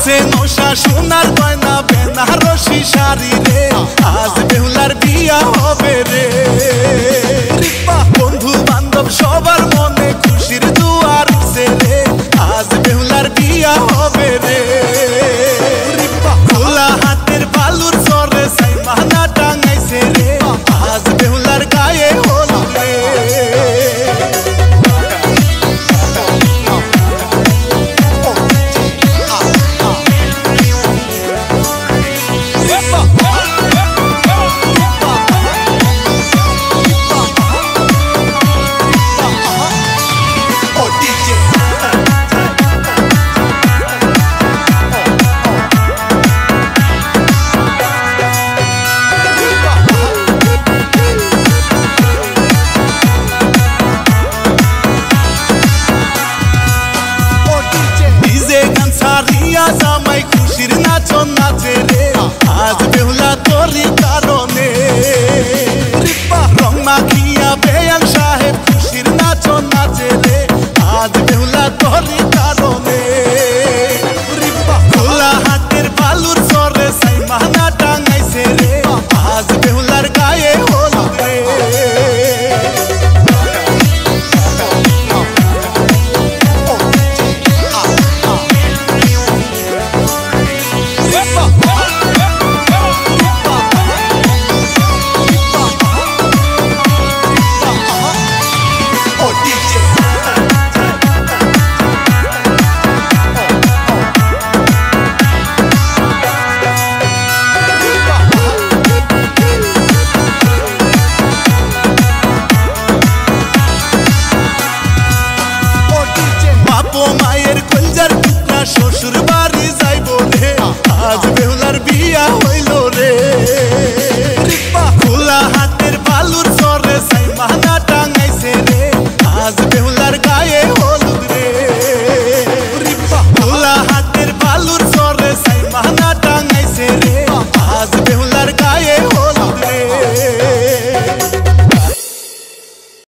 পরছে নশা সোনার গয়না বেনারসি শাড়ি রে, আজ বেহুলার বিয়া হবে রে। বন্ধু বান্ধব সবার মনে খুশির জোয়ার উঠছে রে, আজ বেহুলার বিয়া হবে রে। খোলা হাতের বালুর চরে সাইমানা টাঙাইছে রে, আজ বেহুলার গায়ে হলুদ রে। জামাই খুশির নাচন নাচে রে, আজ বেহুলা তোরই কারণে। রং মাখিয়া বেয়ান সাহেব খুশির নাচন নাচে রে, আজ বেহুলা তোরই কারণে। খোলা হাতের বালুর চরে সাইমানা টাঙাইছে রে, আজ বেহুলার গায়ে হলুদ রে। মায়ের কলজার টুকরা শ্বশুর বাড়ি যাইব রে, আজ বেহুলার বিয়া হইল রে। খোলা হাতের বালুর চরে সাইমানা টাঙাইছে রে, আজ বেহুলার গায়ে হলুদ রে। খোলা হাতের বালুর চরে সাইমানা টাঙাইছে রে, আজ বেহুলার